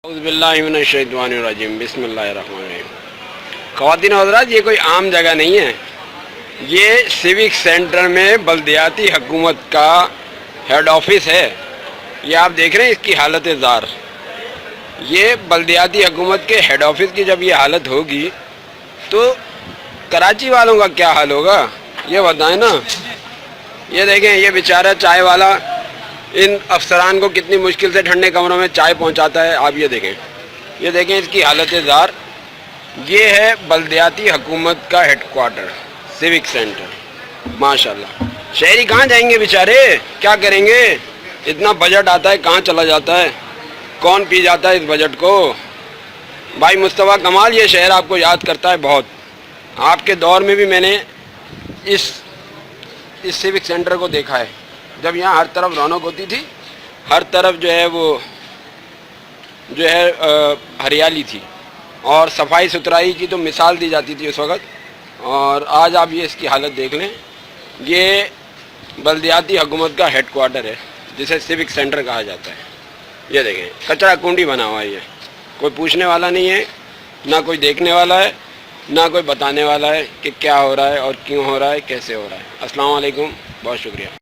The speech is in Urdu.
اعوذ باللہ من الشیطان الرجیم بسم اللہ الرحمن الرحیم۔ خواتین و حضرات، یہ کوئی عام جگہ نہیں ہے، یہ سیوک سینٹر میں بلدیاتی حکومت کا ہیڈ آفس ہے۔ یہ آپ دیکھ رہے ہیں اس کی حالت زار۔ یہ بلدیاتی حکومت کے ہیڈ آفس کی جب یہ حالت ہوگی تو کراچی والوں کا کیا حال ہوگا یہ بتائیں نا۔ یہ دیکھیں، یہ بیچارہ چائے والا ان افسران کو کتنی مشکل سے ٹھنڈے کمروں میں چائے پہنچاتا ہے۔ آپ یہ دیکھیں اس کی حالت زار۔ یہ ہے بلدیاتی حکومت کا ہیڈ کوارٹر، سیوک سینٹر۔ ماشاءاللہ، شہری کہاں جائیں گے بیچارے، کیا کریں گے؟ اتنا بجٹ آتا ہے، کہاں چلا جاتا ہے؟ کون پی جاتا ہے اس بجٹ کو؟ بھائی مصطفیٰ کمال، یہ شہر آپ کو یاد کرتا ہے بہت۔ آپ کے دور میں بھی میں نے اس سیوک سینٹر کو دیکھا ہے، جب یہاں ہر طرف رونق ہوتی تھی، ہر طرف ہریالی تھی اور صفائی ستھرائی کی تو مثال دی جاتی تھی اس وقت۔ اور آج آپ یہ اس کی حالت دیکھ لیں۔ یہ بلدیاتی حکومت کا ہیڈ کوارٹر ہے جسے سیوک سینٹر کہا جاتا ہے۔ یہ دیکھیں، کچرا کنڈی بنا ہوا ہے۔ یہ کوئی پوچھنے والا نہیں ہے، نہ کوئی دیکھنے والا ہے، نہ کوئی بتانے والا ہے کہ کیا ہو رہا ہے اور کیوں ہو رہا ہے، کیسے ہو رہا ہے۔ السلام علیکم، بہت شکریہ۔